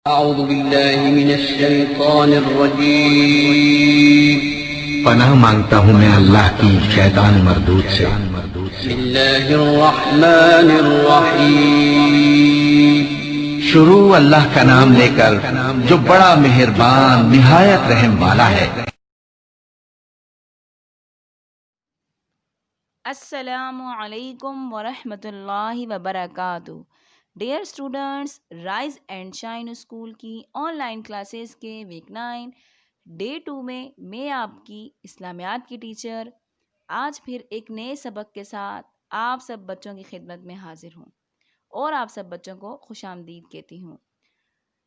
أعوذ بالله من الشيطان الرجيم. پناہ مانگتا ہوں میں اللہ کی شیطان مردود سے۔ بسم الله الرحمن الرحيم. شروع اللہ کا نام لے کر جو بڑا مہربان نہایت رحم والا ہے۔ السلام علیکم ورحمۃ اللہ وبرکاتہ۔ Dear students, rise and shine school کی آن لائن کلاسز کے ویک 9 ڈے 2 میں آپ کی اسلامیات کی ٹیچر آج پھر ایک نئے سبق کے ساتھ آپ سب بچوں کی خدمت میں حاضر ہوں اور آپ سب بچوں کو خوش آمدید کہتی ہوں۔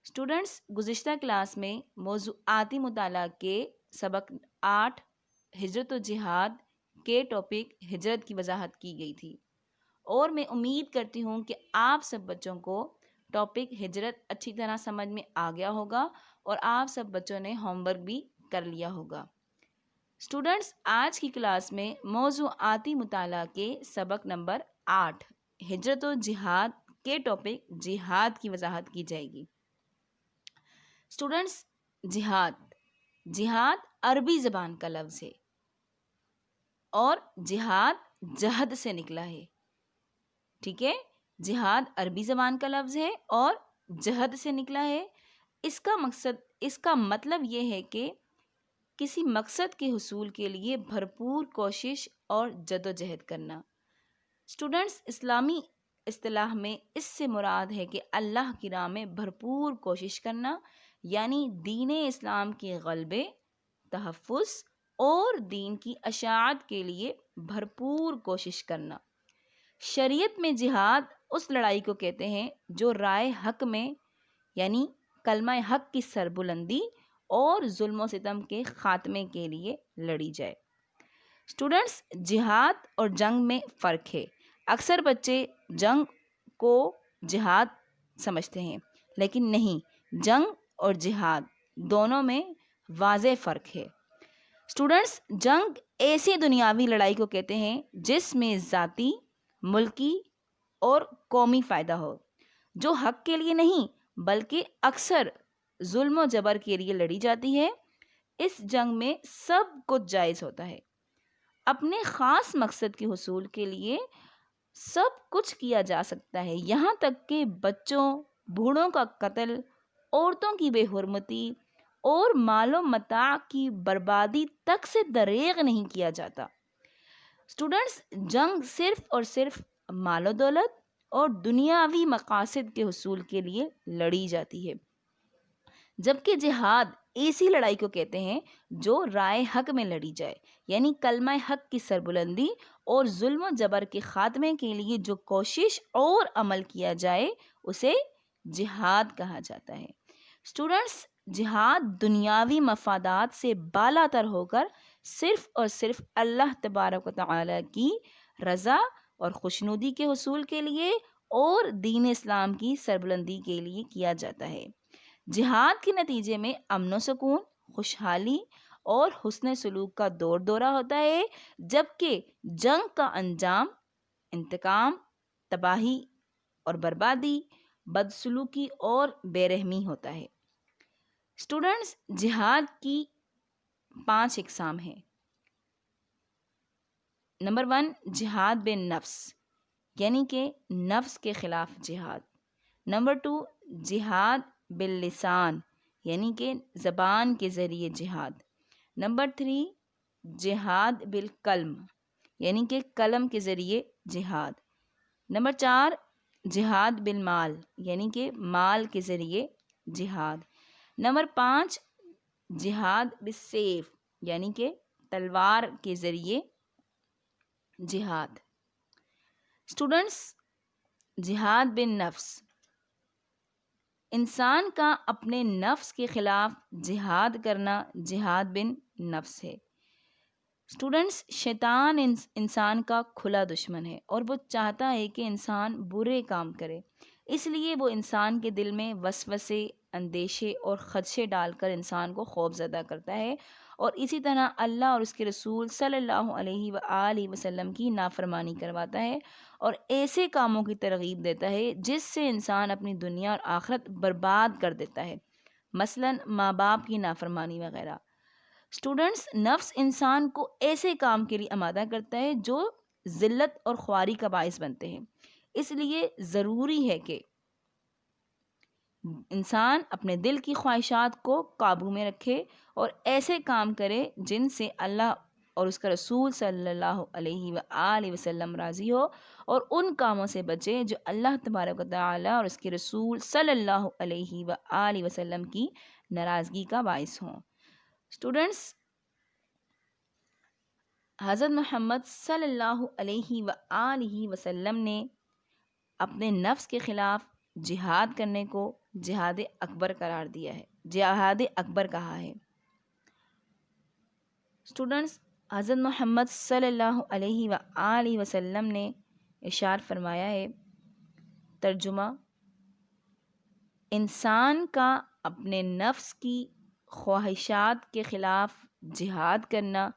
اسٹوڈنٹس، گزشتہ کلاس میں موضوعاتی مطالعہ کے سبق 8 ہجرت و جہاد کے ٹاپک ہجرت کی وضاحت کی گئی تھی، اور میں امید کرتی ہوں کہ آپ سب بچوں کو ٹاپک ہجرت اچھی طرح سمجھ میں آ گیا ہوگا اور آپ سب بچوں نے ہوم ورک بھی کر لیا ہوگا۔ اسٹوڈنٹس، آج کی کلاس میں موضوعاتی مطالعہ کے سبق نمبر 8 ہجرت و جہاد کے ٹاپک جہاد کی وضاحت کی جائے گی۔ اسٹوڈنٹس، جہاد عربی زبان کا لفظ ہے اور جہاد جہد سے نکلا ہے، ٹھیک ہے؟ جہاد عربی زبان کا لفظ ہے اور جہد سے نکلا ہے۔ اس کا مطلب یہ ہے کہ کسی مقصد کے حصول کے لیے بھرپور کوشش اور جد و جہد کرنا۔ اسٹوڈنٹس، اسلامی اصطلاح میں اس سے مراد ہے کہ اللہ کی راہ میں بھرپور کوشش کرنا، یعنی دین اسلام کے غلبے، تحفظ اور دین کی اشاعت کے لیے بھرپور کوشش کرنا۔ شریعت میں جہاد اس لڑائی کو کہتے ہیں جو رائے حق میں، یعنی کلمہ حق کی سربلندی اور ظلم و ستم کے خاتمے کے لیے لڑی جائے۔ اسٹوڈنٹس، جہاد اور جنگ میں فرق ہے۔ اکثر بچے جنگ کو جہاد سمجھتے ہیں، لیکن نہیں، جنگ اور جہاد دونوں میں واضح فرق ہے۔ اسٹوڈنٹس، جنگ ایسی دنیاوی لڑائی کو کہتے ہیں جس میں ذاتی، ملکی اور قومی فائدہ ہو، جو حق کے لیے نہیں بلکہ اکثر ظلم و جبر کے لیے لڑی جاتی ہے۔ اس جنگ میں سب کچھ جائز ہوتا ہے، اپنے خاص مقصد کے حصول کے لیے سب کچھ کیا جا سکتا ہے، یہاں تک کہ بچوں، بوڑھوں کا قتل، عورتوں کی بے حرمتی اور مال و متاع کی بربادی تک سے دریغ نہیں کیا جاتا۔ اسٹوڈنٹس، جنگ صرف اور صرف مال و دولت اور دنیاوی مقاصد کے حصول کے لیے لڑی جاتی ہے، جبکہ جہاد ایسی لڑائی کو کہتے ہیں جو رائے حق میں لڑی جائے، یعنی کلمہ حق کی سربلندی اور ظلم و جبر کے خاتمے کے لیے جو کوشش اور عمل کیا جائے اسے جہاد کہا جاتا ہے۔ اسٹوڈنٹس، جہاد دنیاوی مفادات سے بالا تر ہو کر صرف اور صرف اللہ تبارک و تعالی کی رضا اور خوشنودی کے حصول کے لیے اور دین اسلام کی سربلندی کے لیے کیا جاتا ہے۔ جہاد کے نتیجے میں امن و سکون، خوشحالی اور حسن سلوک کا دور دورہ ہوتا ہے، جبکہ جنگ کا انجام انتقام، تباہی اور بربادی، بدسلوکی اور بے رحمی ہوتا ہے۔ اسٹوڈنٹس، جہاد کی 5 اقسام ہیں۔ نمبر 1، جہاد بن نفس، یعنی کہ نفس کے خلاف جہاد۔ نمبر 2، جہاد باللسان، یعنی کہ زبان کے ذریعے جہاد۔ نمبر 3، جہاد بالقلم، یعنی کہ قلم کے ذریعے جہاد۔ نمبر 4، جہاد بالمال، یعنی کہ مال کے ذریعے جہاد۔ نمبر 5، جہاد بالسیف، یعنی کہ تلوار کے ذریعے جہاد۔ اسٹوڈنٹس، جہاد بن نفس، انسان کا اپنے نفس کے خلاف جہاد کرنا جہاد بن نفس ہے۔ اسٹوڈنٹس، شیطان انسان کا کھلا دشمن ہے اور وہ چاہتا ہے کہ انسان برے کام کرے، اس لیے وہ انسان کے دل میں وسوسے، اندیشے اور خدشے ڈال کر انسان کو خوف زدہ کرتا ہے اور اسی طرح اللہ اور اس کے رسول صلی اللہ علیہ وآلہ وسلم کی نافرمانی کرواتا ہے اور ایسے کاموں کی ترغیب دیتا ہے جس سے انسان اپنی دنیا اور آخرت برباد کر دیتا ہے، مثلا ماں باپ کی نافرمانی وغیرہ۔ اسٹوڈنٹس، نفس انسان کو ایسے کام کے لیے آمادہ کرتا ہے جو ذلت اور خواری کا باعث بنتے ہیں، اس لیے ضروری ہے کہ انسان اپنے دل کی خواہشات کو قابو میں رکھے اور ایسے کام کرے جن سے اللہ اور اس کا رسول صلی اللہ علیہ وآلہ وسلم راضی ہو، اور ان کاموں سے بچے جو اللہ تبارک و تعالی اور اس کے رسول صلی اللہ علیہ وآلہ وسلم کی ناراضگی کا باعث ہوں۔ اسٹوڈنٹس، حضرت محمد صلی اللہ علیہ وآلہ وسلم نے اپنے نفس کے خلاف جہاد کرنے کو جہاد اکبر قرار دیا ہے، جہاد اکبر کہا ہے۔ اسٹوڈنٹس، حضرت محمد صلی اللہ علیہ وآلہ وسلم نے ارشاد فرمایا ہے، ترجمہ: انسان کا اپنے نفس کی خواہشات کے خلاف جہاد کرنا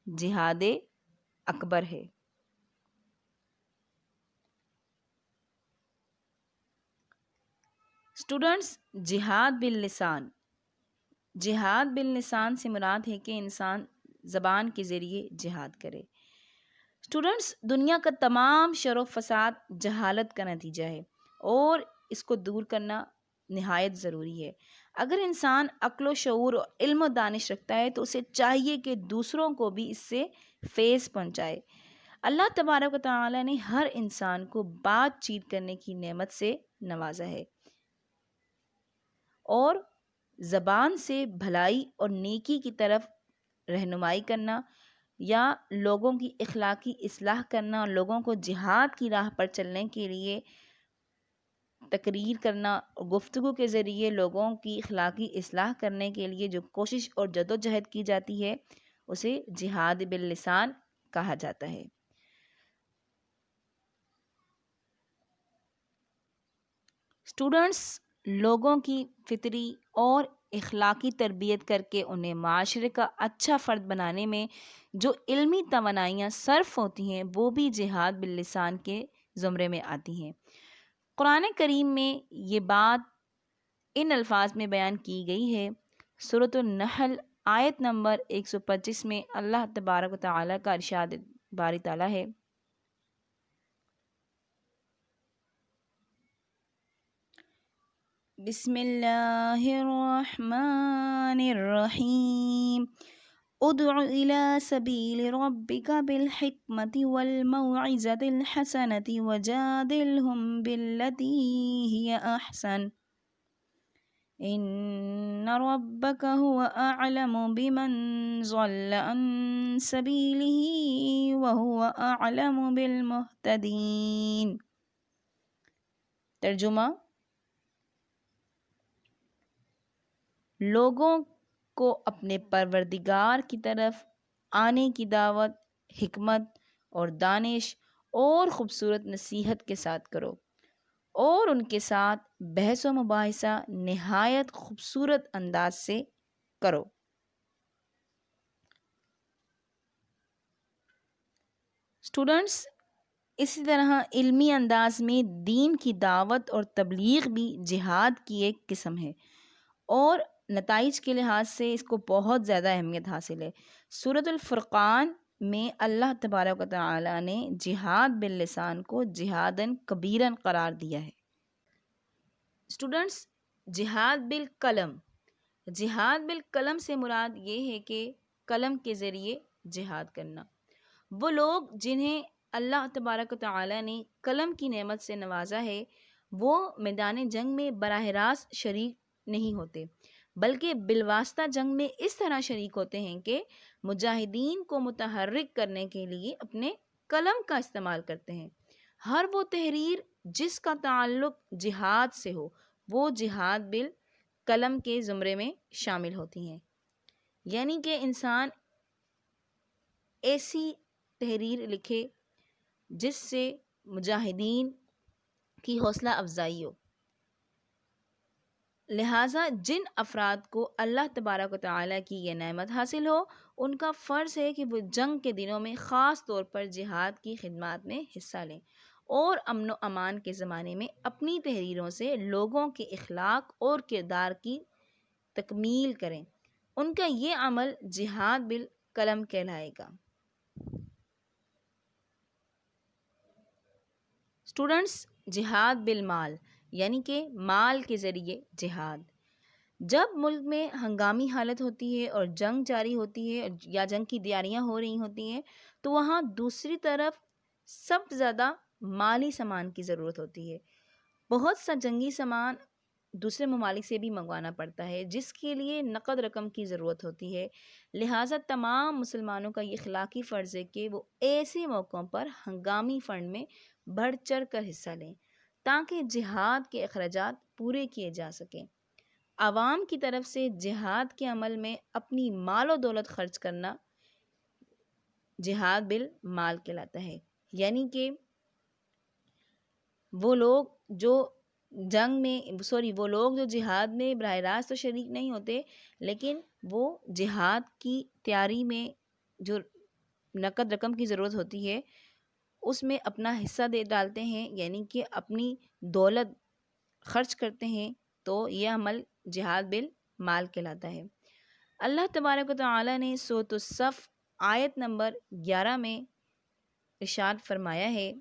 جہاد اکبر ہے۔ اسٹوڈنٹس، جہاد باللسان، جہاد باللسان سے مراد ہے کہ انسان زبان کے ذریعے جہاد کرے۔ اسٹوڈنٹس، دنیا کا تمام شر و فساد جہالت کا نتیجہ ہے اور اس کو دور کرنا نہایت ضروری ہے۔ اگر انسان عقل و شعور اور علم و دانش رکھتا ہے تو اسے چاہیے کہ دوسروں کو بھی اس سے فیض پہنچائے۔ اللہ تبارک و تعالی نے ہر انسان کو بات چیت کرنے کی نعمت سے نوازا ہے اور زبان سے بھلائی اور نیکی کی طرف رہنمائی کرنا یا لوگوں کی اخلاقی اصلاح کرنا، اور لوگوں کو جہاد کی راہ پر چلنے کے لیے تقریر کرنا اور گفتگو کے ذریعے لوگوں کی اخلاقی اصلاح کرنے کے لیے جو کوشش اور جدوجہد کی جاتی ہے اسے جہاد باللسان کہا جاتا ہے۔ اسٹوڈنٹس، لوگوں کی فطری اور اخلاقی تربیت کر کے انہیں معاشرے کا اچھا فرد بنانے میں جو علمی توانائیاں صرف ہوتی ہیں وہ بھی جہاد باللسان کے زمرے میں آتی ہیں۔ قرآن کریم میں یہ بات ان الفاظ میں بیان کی گئی ہے۔ سورۃ النحل آیت نمبر 125 میں اللہ تبارک و تعالی کا ارشاد باری تعالی ہے، بسم اللہ الرحمن الرحیم، ادع الى سبیل ربک بالحکمت والموعظۃ الحسنۃ وجادلہم باللتی ہی احسن ان ربک هو اعلم بمن ضل عن سبیلہ وہو اعلم بالمہتدین۔ ترجمہ: لوگوں کو اپنے پروردگار کی طرف آنے کی دعوت حکمت اور دانش اور خوبصورت نصیحت کے ساتھ کرو اور ان کے ساتھ بحث و مباحثہ نہایت خوبصورت انداز سے کرو۔ اسٹوڈنٹس، اسی طرح علمی انداز میں دین کی دعوت اور تبلیغ بھی جہاد کی ایک قسم ہے اور نتائج کے لحاظ سے اس کو بہت زیادہ اہمیت حاصل ہے۔ سورۃ الفرقان میں اللہ تبارک و تعالی نے جہاد باللسان کو جہاداً کبیراً قرار دیا ہے۔ اسٹوڈنٹس، جہاد بالقلم، جہاد بالقلم سے مراد یہ ہے کہ قلم کے ذریعے جہاد کرنا۔ وہ لوگ جنہیں اللہ تبارک و تعالی نے قلم کی نعمت سے نوازا ہے وہ میدان جنگ میں براہ راست شریک نہیں ہوتے بلکہ بالواسطہ جنگ میں اس طرح شریک ہوتے ہیں کہ مجاہدین کو متحرک کرنے کے لیے اپنے قلم کا استعمال کرتے ہیں۔ ہر وہ تحریر جس کا تعلق جہاد سے ہو وہ جہاد بالقلم کے زمرے میں شامل ہوتی ہیں، یعنی کہ انسان ایسی تحریر لکھے جس سے مجاہدین کی حوصلہ افزائی ہو۔ لہٰذا جن افراد کو اللہ تبارک و تعالیٰ کی یہ نعمت حاصل ہو ان کا فرض ہے کہ وہ جنگ کے دنوں میں خاص طور پر جہاد کی خدمات میں حصہ لیں اور امن و امان کے زمانے میں اپنی تحریروں سے لوگوں کے اخلاق اور کردار کی تکمیل کریں۔ ان کا یہ عمل جہاد بالقلم کہلائے گا۔ اسٹوڈنٹس، جہاد بالمال یعنی کہ مال کے ذریعے جہاد۔ جب ملک میں ہنگامی حالت ہوتی ہے اور جنگ جاری ہوتی ہے یا جنگ کی تیاریاں ہو رہی ہوتی ہیں تو وہاں دوسری طرف سب سے زیادہ مالی سامان کی ضرورت ہوتی ہے۔ بہت سا جنگی سامان دوسرے ممالک سے بھی منگوانا پڑتا ہے جس کے لیے نقد رقم کی ضرورت ہوتی ہے۔ لہٰذا تمام مسلمانوں کا یہ اخلاقی فرض ہے کہ وہ ایسے موقعوں پر ہنگامی فنڈ میں بڑھ چڑھ کر حصہ لیں تاکہ جہاد کے اخراجات پورے کیے جا سکیں۔ عوام کی طرف سے جہاد کے عمل میں اپنی مال و دولت خرچ کرنا جہاد بالمال کہلاتا ہے، یعنی کہ وہ لوگ جو جہاد میں براہ راست تو شریک نہیں ہوتے لیکن وہ جہاد کی تیاری میں جو نقد رقم کی ضرورت ہوتی ہے اس میں اپنا حصہ دے ڈالتے ہیں، یعنی کہ اپنی دولت خرچ کرتے ہیں، تو یہ عمل جہاد بالمال کہلاتا ہے۔ اللہ تبارک و تعالیٰ نے سورۃ الصف آیت نمبر 11 میں ارشاد فرمایا ہے،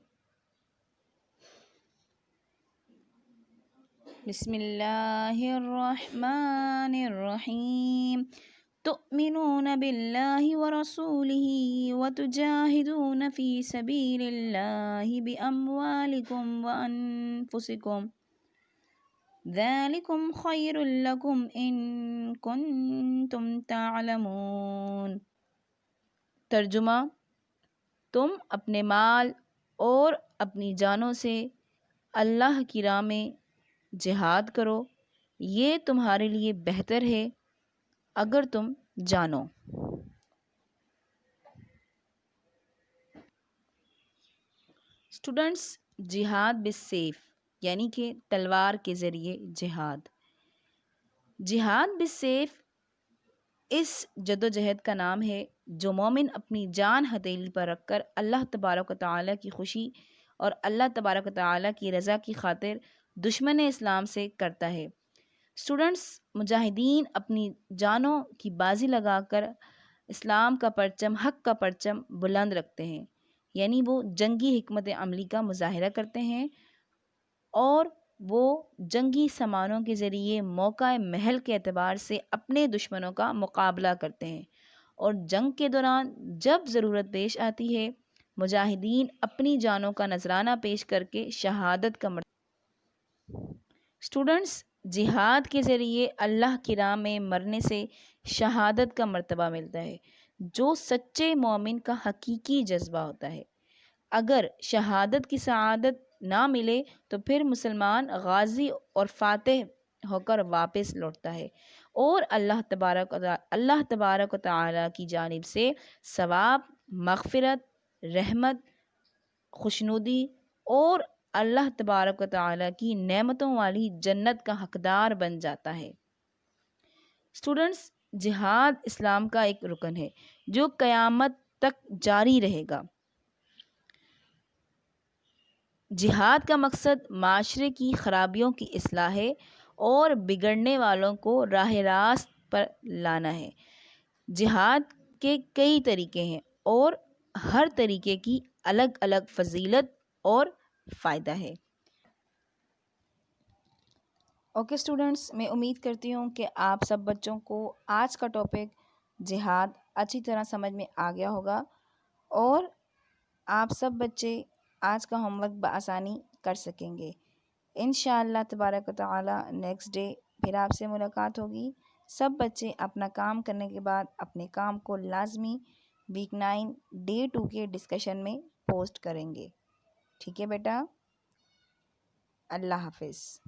بسم اللہ الرحمن الرحیم، تؤمنون باللہ ورسولہ وتجاہدون فی سبیل اللہ باموالکم وانفسکم ذالکم خیر لکم ان کنتم تعلمون۔ ترجمہ: تم اپنے مال اور اپنی جانوں سے اللہ کی راہ میں جہاد کرو، یہ تمہارے لیے بہتر ہے اگر تم جانو۔ اسٹوڈنٹس، جہاد بالسیف یعنی کہ تلوار کے ذریعے جہاد۔ جہاد بالسیف اس جدوجہد کا نام ہے جو مومن اپنی جان ہتھیلی پر رکھ کر اللہ تبارک و تعالیٰ کی خوشی اور اللہ تبارک و تعالیٰ کی رضا کی خاطر دشمن اسلام سے کرتا ہے۔ اسٹوڈنٹس، مجاہدین اپنی جانوں کی بازی لگا کر اسلام کا پرچم، حق کا پرچم بلند رکھتے ہیں، یعنی وہ جنگی حکمت عملی کا مظاہرہ کرتے ہیں اور وہ جنگی سامانوں کے ذریعے موقع محل کے اعتبار سے اپنے دشمنوں کا مقابلہ کرتے ہیں، اور جنگ کے دوران جب ضرورت پیش آتی ہے مجاہدین اپنی جانوں کا نذرانہ پیش کر کے شہادت کا اسٹوڈنٹس، جہاد کے ذریعے اللہ کی راہ میں مرنے سے شہادت کا مرتبہ ملتا ہے جو سچے مومن کا حقیقی جذبہ ہوتا ہے۔ اگر شہادت کی سعادت نہ ملے تو پھر مسلمان غازی اور فاتح ہو کر واپس لوٹتا ہے اور اللہ تبارک و تعالیٰ کی جانب سے ثواب، مغفرت، رحمت، خوشنودی اور اللہ تبارک و تعالیٰ کی نعمتوں والی جنت کا حقدار بن جاتا ہے۔ اسٹوڈنٹس، جہاد اسلام کا ایک رکن ہے جو قیامت تک جاری رہے گا۔ جہاد کا مقصد معاشرے کی خرابیوں کی اصلاح ہے اور بگڑنے والوں کو راہ راست پر لانا ہے۔ جہاد کے کئی طریقے ہیں اور ہر طریقے کی الگ الگ فضیلت اور فائدہ ہے۔ اوکے اسٹوڈنٹس، میں امید کرتی ہوں کہ آپ سب بچوں کو آج کا ٹاپک جہاد اچھی طرح سمجھ میں آ گیا ہوگا اور آپ سب بچے آج کا ہوم ورک بآسانی کر سکیں گے۔ انشاءاللہ تبارک و تعالی نیکسٹ ڈے پھر آپ سے ملاقات ہوگی۔ سب بچے اپنا کام کرنے کے بعد اپنے کام کو لازمی ویک 9 ڈے 2 کے ڈسکشن میں پوسٹ کریں گے۔ ٹھیک ہے بیٹا، اللہ حافظ۔